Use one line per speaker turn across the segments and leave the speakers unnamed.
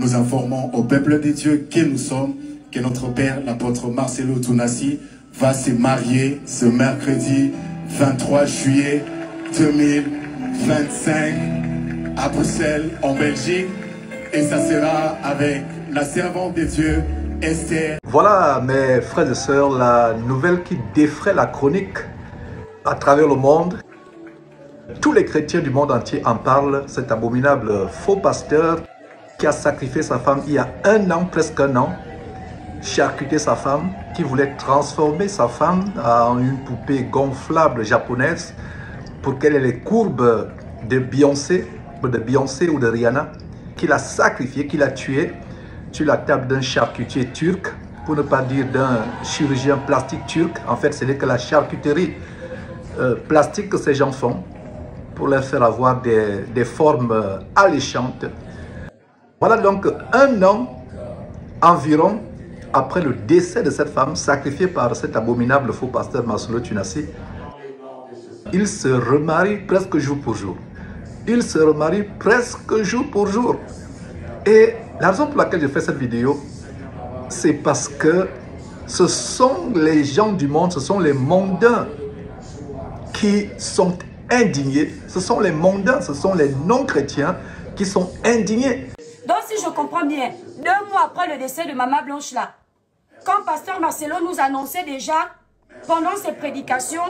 nous informons au peuple de Dieu qui nous sommes, que notre père, l'apôtre Marcelo Tounassi, va se marier ce mercredi 23 juillet 2025 à Bruxelles, en Belgique. Et ça sera avec la servante de Dieu, Esther.
Voilà, mes frères et sœurs, la nouvelle qui défraie la chronique à travers le monde. Tous les chrétiens du monde entier en parlent. Cet abominable faux pasteur qui a sacrifié sa femme il y a un an, presque un an, charcuté sa femme, qui voulait transformer sa femme en une poupée gonflable japonaise pour qu'elle ait les courbes de Beyoncé ou de Rihanna, qu'il a sacrifié, qu'il a tué sur la table d'un charcutier turc, pour ne pas dire d'un chirurgien plastique turc. En fait, ce n'est que la charcuterie plastique que ces gens font pour leur faire avoir des formes alléchantes. Voilà donc un an environ après le décès de cette femme sacrifiée par cet abominable faux pasteur Marcelo Tounassi. Il se remarie presque jour pour jour. Il se remarie presque jour pour jour. Et la raison pour laquelle je fais cette vidéo, c'est parce que ce sont les gens du monde, ce sont les mondains qui sont indignés. Ce sont les mondains, ce sont les non-chrétiens qui sont indignés.
Donc si je comprends bien, 2 mois après le décès de Maman Blanche là, quand pasteur Marcelo nous annonçait déjà, pendant ses prédications,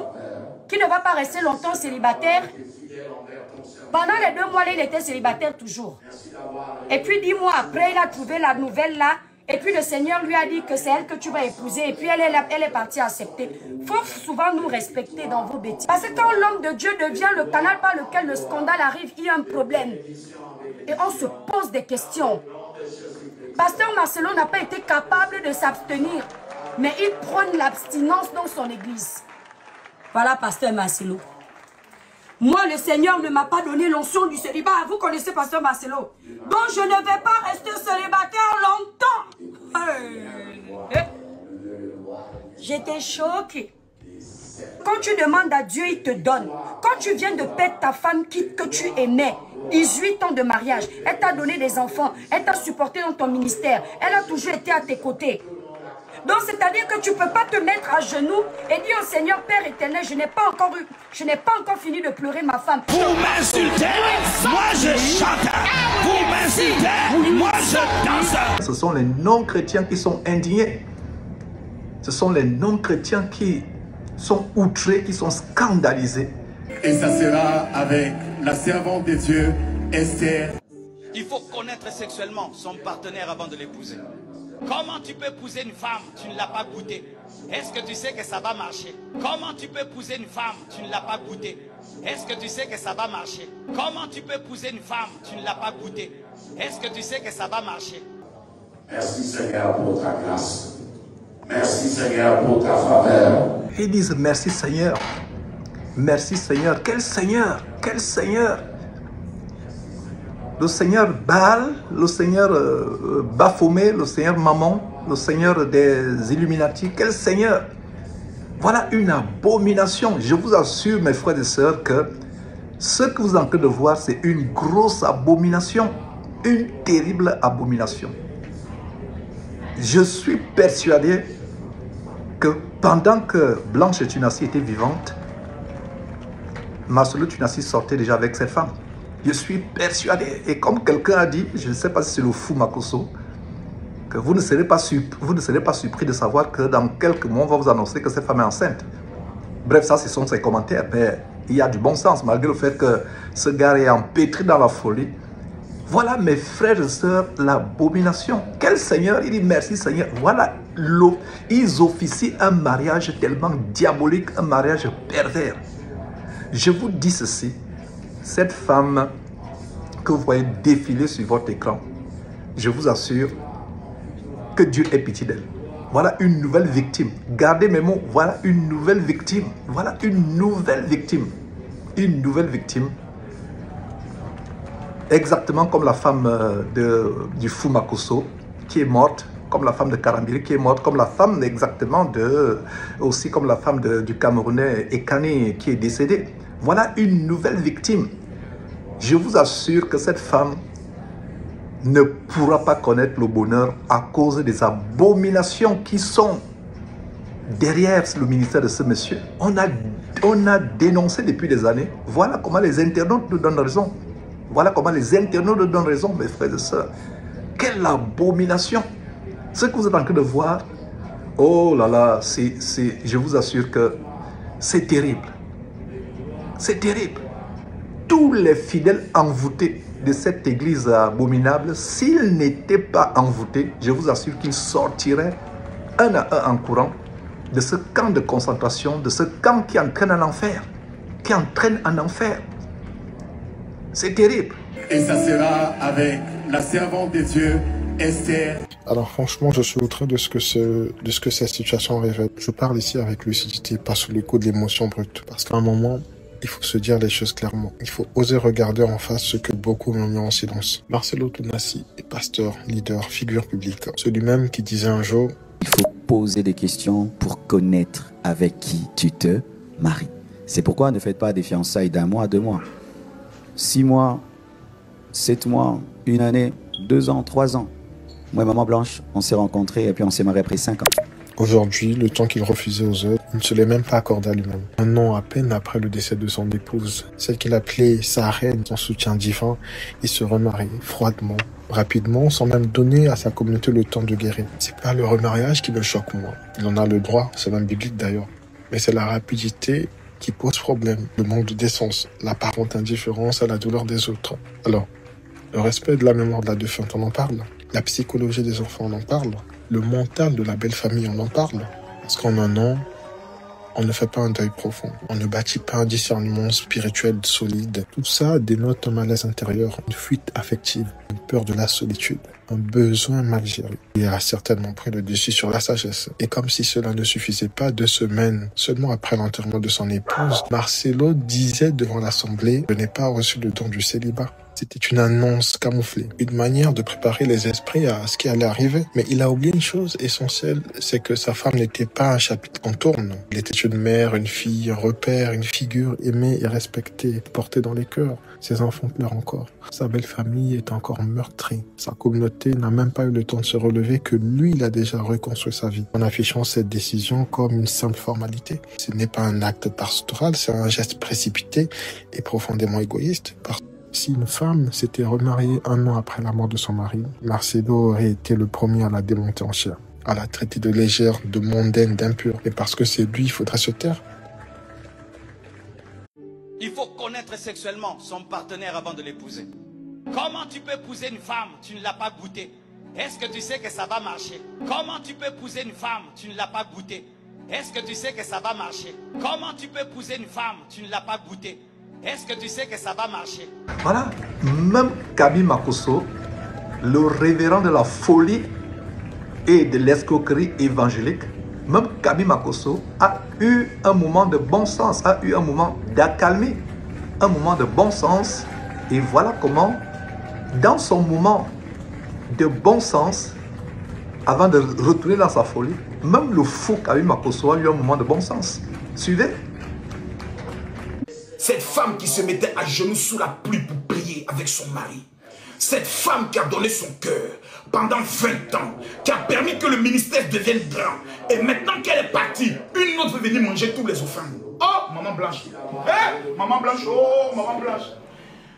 qu'il ne va pas rester longtemps célibataire, pendant les 2 mois là, il était célibataire toujours. Et puis 10 mois après, il a trouvé la nouvelle là, et puis le Seigneur lui a dit que c'est elle que tu vas épouser, et puis elle est partie accepter. Il faut souvent nous respecter dans vos bêtises. Parce que quand l'homme de Dieu devient le canal par lequel le scandale arrive, il y a un problème. Et on se pose des questions. Pasteur Marcelo n'a pas été capable de s'abstenir, mais il prône l'abstinence dans son église. Voilà, pasteur Marcelo. Moi, le Seigneur ne m'a pas donné l'onction du célibat. Vous connaissez pasteur Marcelo. Donc, je ne vais pas rester célibataire longtemps. J'étais choquée. Quand tu demandes à Dieu, il te donne. Quand tu viens de perdre ta femme que tu aimais, 18 ans de mariage, elle t'a donné des enfants, elle t'a supporté dans ton ministère, elle a toujours été à tes côtés. Donc c'est-à-dire que tu ne peux pas te mettre à genoux et dire au Seigneur, Père éternel, je n'ai pas encore fini de pleurer ma femme.
Vous m'insultez, moi je chante. Vous m'insultez, moi je danse.
Ce sont les non-chrétiens qui sont indignés. Ce sont les non-chrétiens qui sont outrés, qui sont scandalisés.
Et ça sera avec la servante de Dieu, Esther.
Il faut connaître sexuellement son partenaire avant de l'épouser. Comment tu peux épouser une femme, tu ne l'as pas goûtée? Est-ce que tu sais que ça va marcher? Comment tu peux épouser une femme, tu ne l'as pas goûtée? Est-ce que tu sais que ça va marcher? Comment tu peux épouser une femme, tu ne l'as pas goûtée? Est-ce que tu sais que ça va marcher?
Merci Seigneur pour ta grâce. Merci Seigneur pour ta faveur.
Ils disent merci Seigneur. Merci Seigneur. Quel Seigneur? Quel Seigneur? Le Seigneur Baal, le Seigneur Baphomet, le Seigneur Mammon, le Seigneur des Illuminati. Quel Seigneur? Voilà une abomination. Je vous assure, mes frères et sœurs, que ce que vous êtes en train de voir, c'est une grosse abomination. Une terrible abomination. Je suis persuadé que pendant que Blanche Tounassi était vivante, Marcelo Tounassi sortait déjà avec cette femme. Je suis persuadé. Et comme quelqu'un a dit, je ne sais pas si c'est le fou Makosso, que vous ne serez pas surpris de savoir que dans quelques mois, on va vous annoncer que cette femme est enceinte. Bref, ça, ce sont ses commentaires. Mais il y a du bon sens, malgré le fait que ce gars est empêtré dans la folie. Voilà, mes frères et sœurs, l'abomination. Quel Seigneur? Il dit merci Seigneur. Voilà, ils officient un mariage tellement diabolique, un mariage pervers. Je vous dis ceci. Cette femme que vous voyez défiler sur votre écran, je vous assure que Dieu ait pitié d'elle. Voilà une nouvelle victime. Gardez mes mots. Voilà une nouvelle victime. Voilà une nouvelle victime. Une nouvelle victime. Exactement comme la femme du fou Makosso qui est morte, comme la femme de Karambiri qui est morte, comme la femme exactement aussi comme la femme du Camerounais Ekani qui est décédée. Voilà une nouvelle victime. Je vous assure que cette femme ne pourra pas connaître le bonheur à cause des abominations qui sont derrière le ministère de ce monsieur. On a dénoncé depuis des années. Voilà comment les internautes nous donnent raison. Voilà comment les internautes nous donnent raison, mes frères et sœurs. Quelle abomination! Ce que vous êtes en train de voir, oh là là, je vous assure que c'est terrible. C'est terrible. Tous les fidèles envoûtés de cette église abominable, s'ils n'étaient pas envoûtés, je vous assure qu'ils sortiraient un à un en courant de ce camp de concentration, de ce camp qui entraîne en enfer. Qui entraîne en enfer. C'est terrible.
Et ça sera avec la servante de Dieu, Esther.
Alors franchement, je suis outré de ce que cette situation révèle. Je parle ici avec lucidité, pas sous le coup de l'émotion brute. Parce qu'à un moment, il faut se dire les choses clairement. Il faut oser regarder en face ce que beaucoup murmurent en silence. Marcelo Tounassi est pasteur, leader, figure publique. Celui-même qui disait un jour:
il faut poser des questions pour connaître avec qui tu te maries. C'est pourquoi ne faites pas des fiançailles d'1 mois, 2 mois, 6 mois, 7 mois, 1 année, 2 ans, 3 ans. Moi et Maman Blanche, on s'est rencontrés et puis on s'est mariés après 5 ans.
Aujourd'hui, le temps qu'il refusait aux autres, il ne se l'est même pas accordé à lui-même. 1 an à peine après le décès de son épouse, celle qu'il appelait sa reine, son soutien divin, il se remarie froidement, rapidement, sans même donner à sa communauté le temps de guérir. C'est pas le remariage qui me choque, moi. Il en a le droit, c'est même biblique d'ailleurs. Mais c'est la rapidité qui pose problème, le manque de décence, l'apparente indifférence à la douleur des autres. Alors, le respect de la mémoire de la défunte, on en parle. La psychologie des enfants, on en parle. Le mental de la belle famille, on en parle. Parce qu'en 1 an, on ne fait pas un deuil profond. On ne bâtit pas un discernement spirituel solide. Tout ça dénote un malaise intérieur, une fuite affective, une peur de la solitude, un besoin mal géré. Il a certainement pris le dessus sur la sagesse. Et comme si cela ne suffisait pas, 2 semaines seulement après l'enterrement de son épouse, Marcelo disait devant l'assemblée: je n'ai pas reçu le don du célibat. C'était une annonce camouflée, une manière de préparer les esprits à ce qui allait arriver. Mais il a oublié une chose essentielle, c'est que sa femme n'était pas un chapitre qu'on tourne. Elle était une mère, une fille, un repère, une figure aimée et respectée, portée dans les cœurs. Ses enfants pleurent encore. Sa belle famille est encore meurtrie. Sa communauté n'a même pas eu le temps de se relever que lui, il a déjà reconstruit sa vie. En affichant cette décision comme une simple formalité. Ce n'est pas un acte pastoral, c'est un geste précipité et profondément égoïste. Si une femme s'était remariée 1 an après la mort de son mari, Marcelo aurait été le premier à la démonter en chair, à la traiter de légère, de mondaine, d'impure. Et parce que c'est lui, il faudrait se taire.
Il faut connaître sexuellement son partenaire avant de l'épouser. Comment tu peux épouser une femme, tu ne l'as pas goûtée? Est-ce que tu sais que ça va marcher? Comment tu peux épouser une femme, tu ne l'as pas goûtée? Est-ce que tu sais que ça va marcher? Comment tu peux épouser une femme, tu ne l'as pas goûtée? Est-ce que tu sais que ça va marcher?
Voilà, même Kabi Makosso, le révérend de la folie et de l'escroquerie évangélique, même Kabi Makosso a eu un moment de bon sens, a eu un moment d'accalmie, un moment de bon sens. Et voilà comment, dans son moment de bon sens, avant de retourner dans sa folie, même le fou Kabi Makosso a eu un moment de bon sens. Suivez.
Cette femme qui se mettait à genoux sous la pluie pour prier avec son mari. Cette femme qui a donné son cœur pendant 20 ans, qui a permis que le ministère devienne grand. Et maintenant qu'elle est partie, une autre veut venir manger tous les offrandes. Oh, Maman Blanche. Eh, Maman Blanche, oh, Maman Blanche.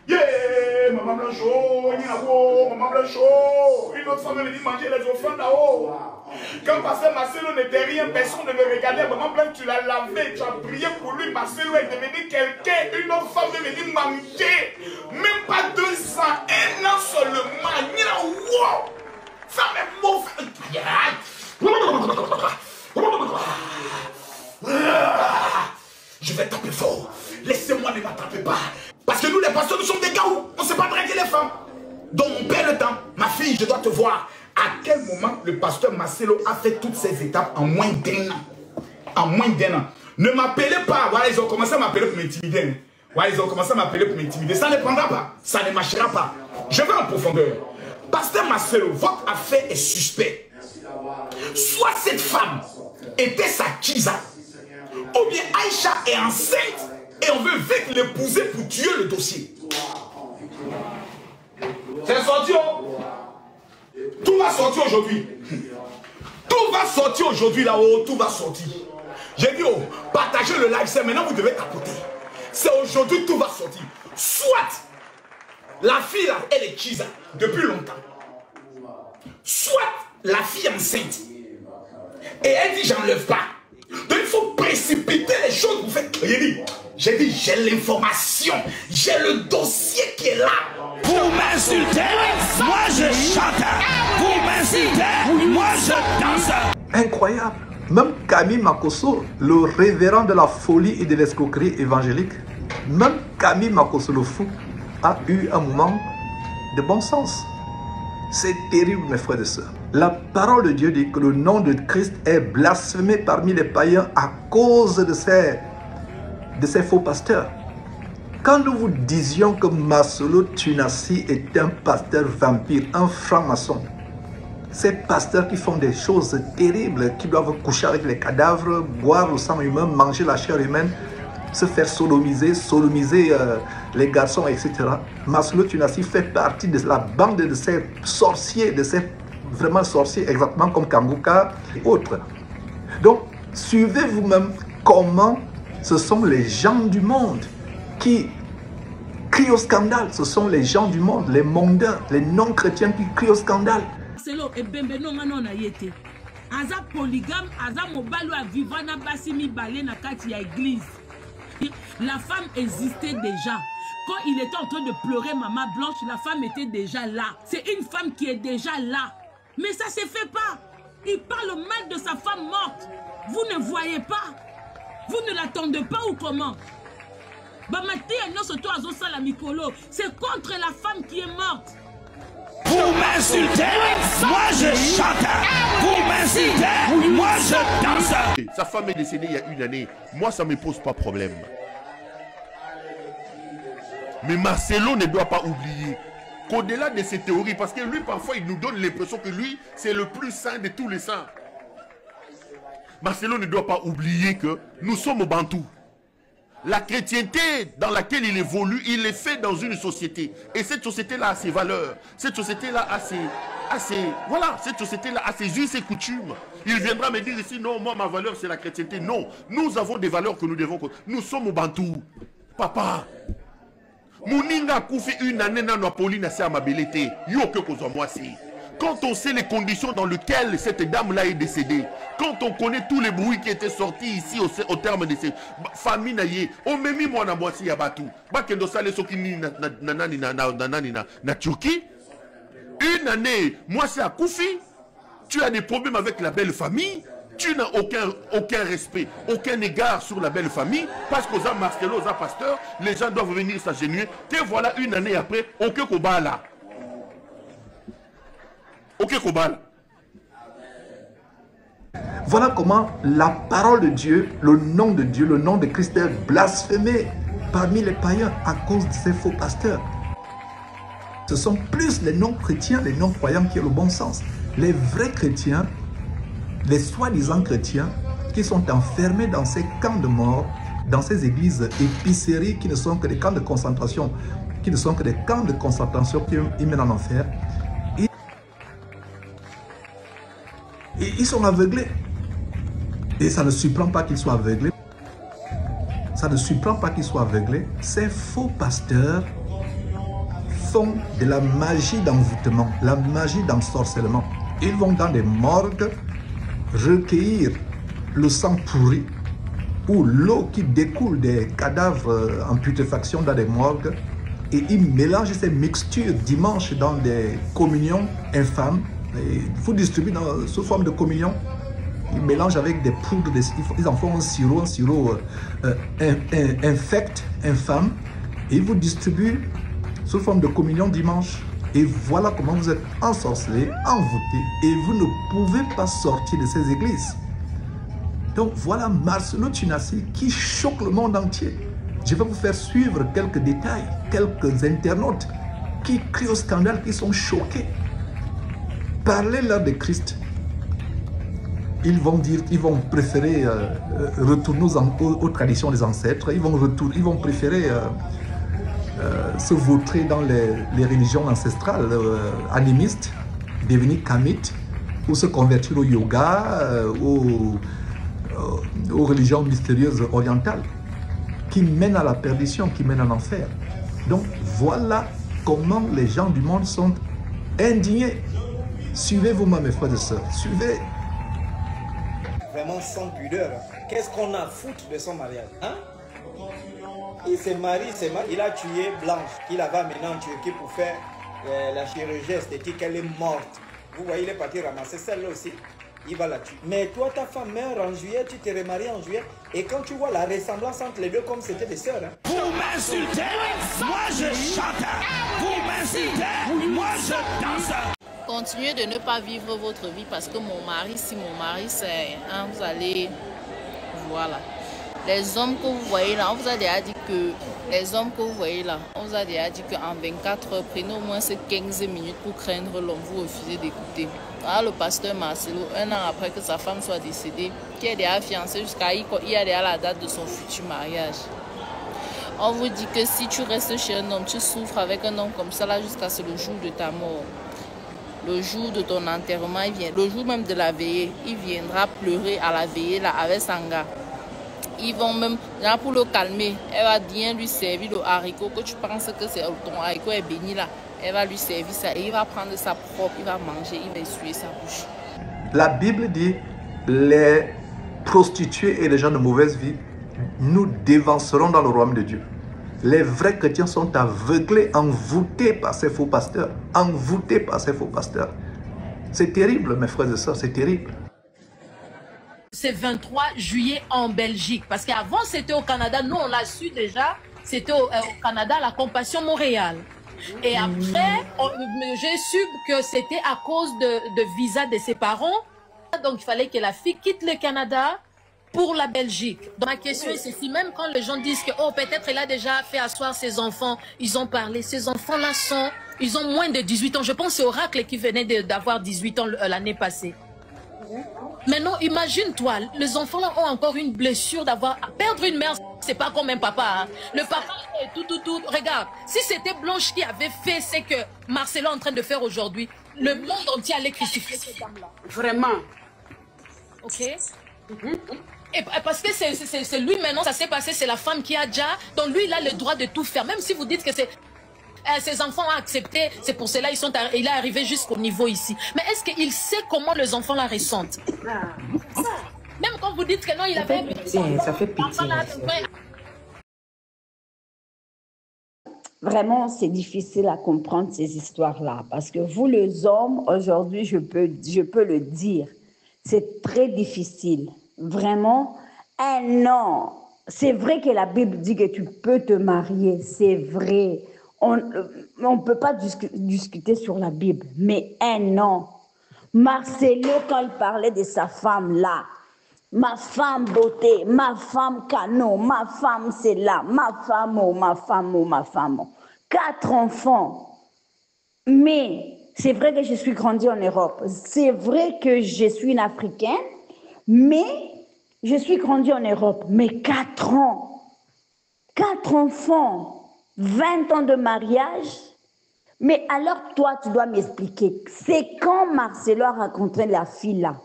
Yeah, Maman Blanche, oh, Maman Blanche, oh. Une autre femme veut venir manger les offrandes là-haut. Quand Pasteur Marcelo n'était rien, personne ne le regardait. Maman Blanche, tu l'as lavé, tu as prié pour lui. Marcelo est devenu quelqu'un. Une autre femme est venue manger. Même pas 2 ans, 1 an seulement. Wow! Femme est mauvaise. Je vais taper fort. Laissez-moi ne m'attraper pas. Parce que nous, les pasteurs, nous sommes des gars où on ne sait pas draguer les femmes. Donc on perd le temps. Ma fille, je dois te voir. À quel moment le pasteur Marcelo a fait toutes ces étapes en moins d'1 an? En moins d'1 an. Ne m'appelez pas. Voilà, ils ont commencé à m'appeler pour m'intimider. Voilà, ils ont commencé à m'appeler pour m'intimider. Ça ne prendra pas. Ça ne marchera pas. Je vais en profondeur. Pasteur Marcelo, votre affaire est suspecte. Soit cette femme était sa Kiza, ou bien Aïcha est enceinte et on veut vite l'épouser pour tuer le dossier. C'est sorti, oh. Tout va sortir aujourd'hui. Tout va sortir aujourd'hui là-haut, tout va sortir. J'ai dit, oh, partagez le live, c'est maintenant vous devez tapoter. C'est aujourd'hui, tout va sortir. Soit la fille là, elle est chisa depuis longtemps. Soit la fille enceinte. Et elle dit, j'enlève pas. Donc il faut précipiter les choses. Vous faites. J'ai dit, j'ai l'information. J'ai le dossier qui est là.
Vous m'insultez, moi je chante. Vous m'insultez, moi je danse.
Incroyable. Même Camille Makosso, le révérend de la folie et de l'escroquerie évangélique, même Camille Makosso le fou, a eu un moment de bon sens. C'est terrible, mes frères et sœurs. La parole de Dieu dit que le nom de Christ est blasphémé parmi les païens à cause de ces faux pasteurs. Quand nous vous disions que Marcelo Tunasi est un pasteur vampire, un franc-maçon, ces pasteurs qui font des choses terribles, qui doivent coucher avec les cadavres, boire le sang humain, manger la chair humaine, se faire sodomiser les garçons, etc. Marcelo Tunasi fait partie de la bande de ces sorciers, de ces vraiment sorciers, exactement comme Kanguka et autres. Donc, suivez vous-même comment ce sont les gens du monde qui crient au scandale. Ce sont les gens du monde, les mondains, les non-chrétiens qui crient au scandale.
Marcelo ebembe nonga nona yete. Aza polygame, aza mobalo a vivana basimi balé na kati ya église. La femme existait déjà. Quand il était en train de pleurer Maman Blanche, la femme était déjà là. C'est une femme qui est déjà là. Mais ça ne se fait pas. Il parle mal de sa femme morte. Vous ne voyez pas. Vous ne l'attendez pas ou comment? C'est contre la femme qui est morte.
Vous m'insultez, moi je chante. Vous m'insultez, moi je danse.
Sa femme est décédée il y a une année. Moi, ça ne me pose pas problème. Mais Marcelo ne doit pas oublier qu'au-delà de ces théories, parce que lui, parfois, il nous donne l'impression que lui, c'est le plus saint de tous les saints. Marcelo ne doit pas oublier que nous sommes au Bantou. La chrétienté dans laquelle il évolue, il est fait dans une société. Et cette société-là a ses valeurs. Cette société-là a cette société-là a ses us et coutumes. Il viendra me dire ici, non, moi, ma valeur, c'est la chrétienté. Non, nous avons des valeurs que nous devons... Nous sommes au Bantou. Papa, Mouninga Koufi une année dans Pauline à Mabelete. Quand on sait les conditions dans lesquelles cette dame-là est décédée, quand on connaît tous les bruits qui étaient sortis ici au terme de ces familles, on m'a mis moi dans Boissi Yabatou. Bakendo Sale Sokini na Turquie. Une année, moi c'est à Koufi. Tu as des problèmes avec la belle famille. Tu n'as aucun respect, aucun égard sur la belle famille, parce qu'aux âmes Marcelo, aux âmes pasteurs, les gens doivent venir s'agenouiller. Te voilà une année après, aucun Kobala. Aucun Kobala.
Voilà comment la parole de Dieu, le nom de Dieu, le nom de Christ est blasphémé parmi les païens à cause de ces faux pasteurs. Ce sont plus les non-chrétiens, les non-croyants qui ont le bon sens. Les vrais chrétiens, les soi-disant chrétiens qui sont enfermés dans ces camps de mort, dans ces églises épiceries qui ne sont que des camps de concentration, qui ne sont que des camps de concentration qui mènent en enfer. Et ils sont aveuglés. Et ça ne surprend pas qu'ils soient aveuglés. Ça ne surprend pas qu'ils soient aveuglés. Ces faux pasteurs font de la magie d'envoûtement, la magie d'ensorcellement. Ils vont dans des morgues recueillir le sang pourri ou l'eau qui découle des cadavres en putréfaction dans des morgues et ils mélangent ces mixtures dimanche dans des communions infâmes. Il faut distribuer sous forme de communion. Ils mélangent avec des poudres, ils en font un sirop infect, infâme, et ils vous distribuent sous forme de communion dimanche. Et voilà comment vous êtes ensorcelés, envoûtés, et vous ne pouvez pas sortir de ces églises. Donc voilà Marcelo Tunasi qui choque le monde entier. Je vais vous faire suivre quelques détails, quelques internautes qui crient au scandale, qui sont choqués. Parlez-leur de Christ. Ils vont dire, ils vont préférer retourner aux traditions des ancêtres. Ils vont préférer se vautrer dans les religions ancestrales animistes. devenir kamite ou se convertir au yoga, aux religions mystérieuses orientales qui mènent à la perdition, qui mènent à l'enfer. Donc voilà comment les gens du monde sont indignés. Suivez vous-même, mes frères et sœurs, suivez.
Vraiment sans pudeur. Qu'est-ce qu'on a à foutre de son mariage, hein? Il s'est marié, il a tué Blanche, qu'il avait amené en Turquie pour faire la chirurgie esthétique, elle est morte. Vous voyez, il est parti ramasser celle-là aussi, il va la tuer. Mais toi, ta femme meurt en juillet, tu t'es remarié en juillet, et quand tu vois la ressemblance entre les deux, comme c'était des sœurs. Hein.
Vous m'insultez, moi je chante. Vous m'insultez, moi je danse.
Continuez de ne pas vivre votre vie parce que mon mari, si mon mari c'est, hein, vous allez, voilà. Les hommes que vous voyez là, on vous a déjà dit que, les hommes que vous voyez là, on vous a déjà dit qu'en 24 heures, prenez au moins ces 15 minutes pour craindre l'homme, vous refusez d'écouter. Ah, le pasteur Marcelo, un an après que sa femme soit décédée, qui est déjà fiancé jusqu'à il y a déjà la date de son futur mariage. On vous dit que si tu restes chez un homme, tu souffres avec un homme comme ça là jusqu'à ce le jour de ta mort. Le jour de ton enterrement, il vient, le jour même de la veillée, il viendra pleurer à la veillée là avec Sanga. Ils vont même, là pour le calmer, elle va bien lui servir le haricot que tu penses que c'est ton haricot est béni là. Elle va lui servir ça et il va prendre sa propre, il va manger, il va essuyer sa bouche.
La Bible dit, les prostituées et les gens de mauvaise vie, nous dévancerons dans le royaume de Dieu. Les vrais chrétiens sont aveuglés, envoûtés par ces faux pasteurs. Envoûtés par ces faux pasteurs. C'est terrible, mes frères et sœurs, c'est terrible.
C'est 23 juillet en Belgique. Parce qu'avant, c'était au Canada. Nous, on l'a su déjà. C'était au Canada, la Compassion Montréal. Et après, j'ai su que c'était à cause de visa de ses parents. Donc, il fallait que la fille quitte le Canada pour la Belgique. Donc, ma question est ceci, même quand les gens disent que, oh, peut-être elle a déjà fait asseoir ses enfants, ils ont parlé, ces enfants-là ils ont moins de 18 ans. Je pense que c'est Oracle qui venait d'avoir 18 ans l'année passée. Maintenant, imagine-toi, les enfants-là ont encore une blessure d'avoir à perdre une mère. C'est pas comme un papa. Hein. Le papa est tout. Regarde, si c'était Blanche qui avait fait ce que Marcelo est en train de faire aujourd'hui, le monde entier allait crucifier cette dame-là.
Vraiment.
Ok. Et parce que c'est lui maintenant, ça s'est passé, c'est la femme qui a déjà. Donc lui, il a le droit de tout faire. Même si vous dites que c'est... ses enfants ont accepté, c'est pour cela il est arrivé jusqu'au niveau ici. Mais est-ce qu'il sait comment les enfants la ressentent? Même quand vous dites que non, il avait...
Ça fait pitié.
Vraiment, c'est difficile à comprendre ces histoires-là. Parce que vous, les hommes, aujourd'hui, je peux le dire, c'est très difficile. Vraiment, un an. C'est vrai que la Bible dit que tu peux te marier, c'est vrai. On ne peut pas discuter sur la Bible, mais un an. Marcelo, quand il parlait de sa femme là, ma femme beauté, ma femme canon, ma femme c'est là, ma femme, oh, ma femme, oh, ma femme. Oh. 4 enfants. Mais c'est vrai que je suis grandie en Europe. C'est vrai que je suis une Africaine, mais je suis grandie en Europe. Mais 4 ans, 4 enfants. 20 ans de mariage, mais alors toi, tu dois m'expliquer. C'est quand Marcelo a rencontré la fille là?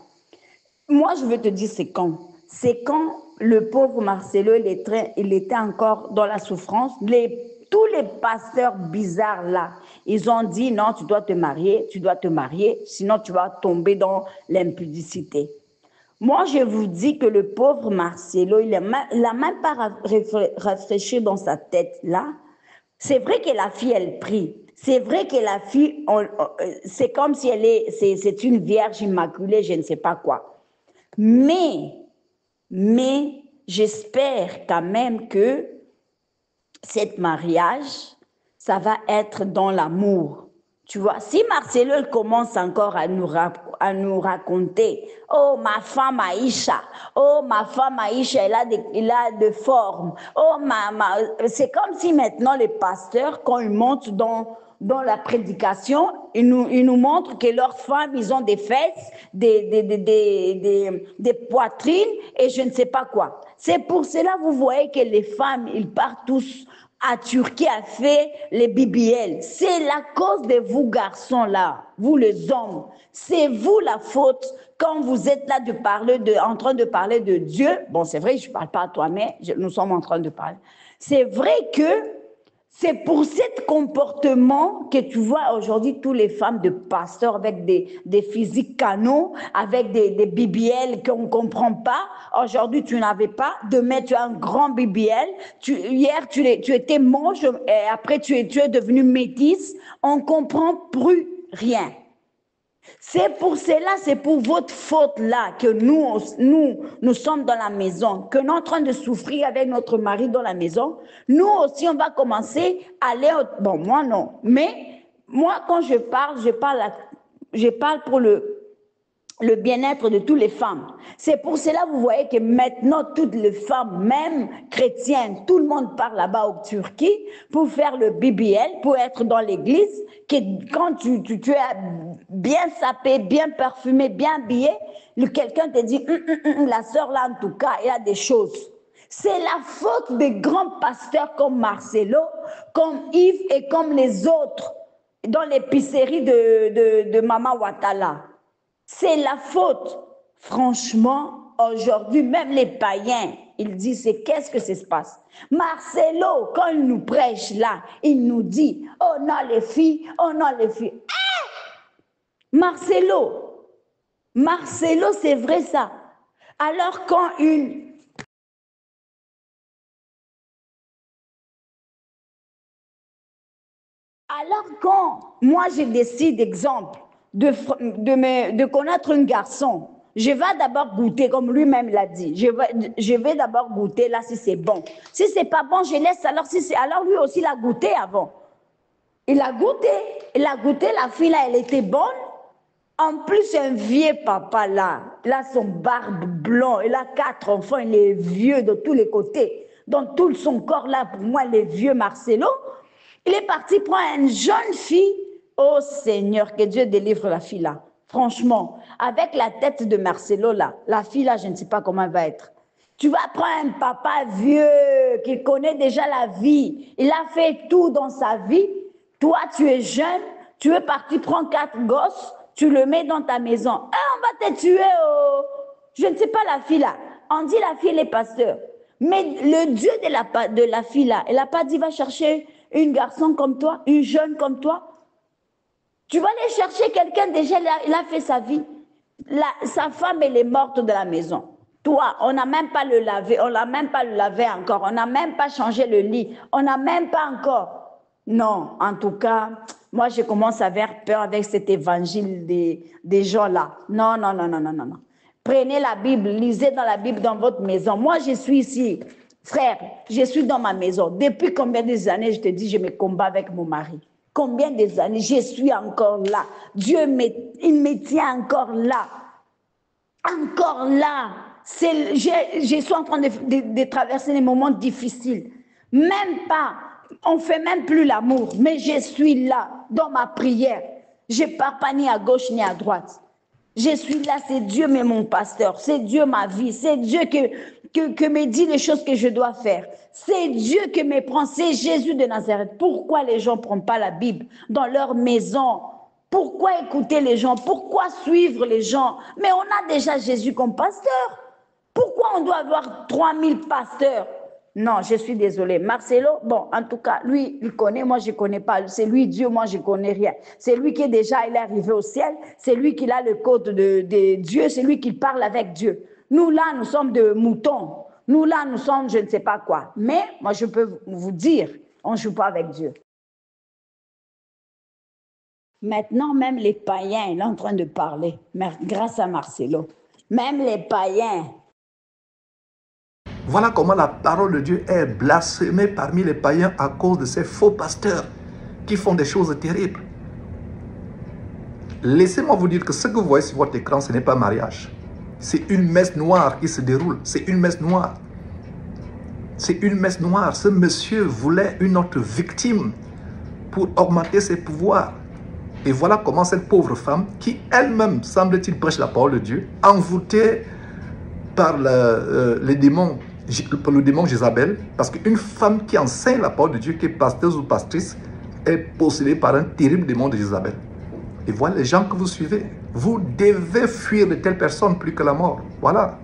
Moi, je veux te dire c'est quand. C'est quand le pauvre Marcelo, il était encore dans la souffrance. Tous les pasteurs bizarres là, ils ont dit non, tu dois te marier, sinon tu vas tomber dans l'impudicité. Moi, je vous dis que le pauvre Marcelo, il n'a même pas réfléchi dans sa tête là. C'est vrai que la fille, elle prie. C'est vrai que la fille, c'est comme si c'est une vierge immaculée, je ne sais pas quoi. Mais j'espère quand même que cet mariage, ça va être dans l'amour. Tu vois, si Marcelo commence encore à nous raconter, oh ma femme Aïcha, elle a de forme, oh c'est comme si maintenant les pasteurs, quand ils montent dans la prédication, ils nous montrent que leurs femmes, ils ont des fesses, des poitrines et je ne sais pas quoi. C'est pour cela, vous voyez que les femmes, ils partent tous à Turquie a fait les BBL. C'est la cause de vous garçons là, vous les hommes. C'est vous la faute quand vous êtes là en train de parler de Dieu. Bon, c'est vrai, je ne parle pas à toi, mais nous sommes en train de parler. C'est vrai que c'est pour ce comportement que tu vois aujourd'hui toutes les femmes de pasteurs avec des physiques canons, avec des BBL qu'on ne comprend pas. Aujourd'hui, tu n'avais pas. Demain, tu as un grand BBL. Hier, tu étais moche et après, tu es devenue métisse. On ne comprend plus rien. C'est pour cela, c'est pour votre faute-là que nous sommes dans la maison, que nous sommes en train de souffrir avec notre mari dans la maison. Nous aussi, on va commencer à aller... Bon, moi non, mais moi, quand je parle pour le bien-être de toutes les femmes. C'est pour cela, vous voyez que maintenant, toutes les femmes, même chrétiennes, tout le monde part là-bas en Turquie pour faire le BBL, pour être dans l'église, que quand tu es bien sapé, bien parfumé, bien habillé, quelqu'un te dit, la sœur là, en tout cas, il y a des choses. C'est la faute des grands pasteurs comme Marcelo, comme Yves et comme les autres dans l'épicerie de Mama Ouattara. C'est la faute. Franchement, aujourd'hui, même les païens, ils disent, c'est qu'est-ce que ça se passe? Marcelo, quand il nous prêche là, il nous dit, oh non les filles, oh non les filles. Marcelo, c'est vrai ça. Alors quand moi je décide, exemple, de connaître un garçon, je vais d'abord goûter, comme lui-même l'a dit. Je vais d'abord goûter là si c'est bon. Si c'est pas bon, je laisse. Alors lui aussi, il a goûté avant. Il a goûté, la fille là, elle était bonne. En plus, un vieux papa là, son barbe blanc, il a 4 enfants, il est vieux de tous les côtés. Dans tout son corps là, pour moi, le vieux Marcelo, il est parti prendre une jeune fille. Oh Seigneur, que Dieu délivre la fille là. Franchement, avec la tête de Marcelo là, la fille là, je ne sais pas comment elle va être. Tu vas prendre un papa vieux qui connaît déjà la vie. Il a fait tout dans sa vie. Toi, tu es jeune, tu es parti prendre 4 gosses, tu le mets dans ta maison. On va te tuer. Oh. Je ne sais pas la fille là. On dit la fille, elle est pasteur. Mais le Dieu de la fille là, elle n'a pas dit va chercher une garçon comme toi, une jeune comme toi. Tu vas aller chercher quelqu'un, déjà, il a fait sa vie. Sa femme, elle est morte de la maison. Toi, on n'a même pas le lavé, on n'a même pas le lavé encore, on n'a même pas changé le lit, on n'a même pas encore. Non, en tout cas, moi, je commence à avoir peur avec cet évangile des gens-là. Non. Prenez la Bible, lisez dans la Bible dans votre maison. Moi, je suis ici. Frère, je suis dans ma maison. Depuis combien d'années, je te dis, je me combats avec mon mari? Combien des années, je suis encore là. Dieu, il me tient encore là. Encore là. Je suis en train de traverser des moments difficiles. Même pas, on ne fait même plus l'amour. Mais je suis là, dans ma prière. Je ne pars pas ni à gauche ni à droite. Je suis là, c'est Dieu mais mon pasteur. C'est Dieu ma vie. C'est Dieu que me dit les choses que je dois faire. C'est Dieu qui me prend, c'est Jésus de Nazareth. Pourquoi les gens ne prennent pas la Bible dans leur maison? Pourquoi écouter les gens? Pourquoi suivre les gens? Mais on a déjà Jésus comme pasteur. Pourquoi on doit avoir 3000 pasteurs? Non, je suis désolée. Marcelo, bon, en tout cas, lui, il connaît, moi, je ne connais pas. C'est lui, Dieu, moi, je ne connais rien. C'est lui qui est déjà, il est arrivé au ciel. C'est lui qui a le code de Dieu. C'est lui qui parle avec Dieu. Nous, là, nous sommes de moutons. Nous, là, nous sommes je ne sais pas quoi. Mais, moi, je peux vous dire, on ne joue pas avec Dieu. Maintenant, même les païens, il est en train de parler, grâce à Marcelo. Même les païens.
Voilà comment la parole de Dieu est blasphémée parmi les païens à cause de ces faux pasteurs qui font des choses terribles. Laissez-moi vous dire que ce que vous voyez sur votre écran, ce n'est pas mariage. C'est une messe noire qui se déroule. C'est une messe noire. C'est une messe noire. Ce monsieur voulait une autre victime pour augmenter ses pouvoirs. Et voilà comment cette pauvre femme, qui elle-même, semble-t-il, prêche la parole de Dieu, envoûtée par les démons le démon Jézabel, parce qu'une femme qui enseigne la parole de Dieu, qui est pasteur ou pastrice, est possédée par un terrible démon de Jézabel. Et voilà les gens que vous suivez. Vous devez fuir de telles personnes plus que la mort. Voilà.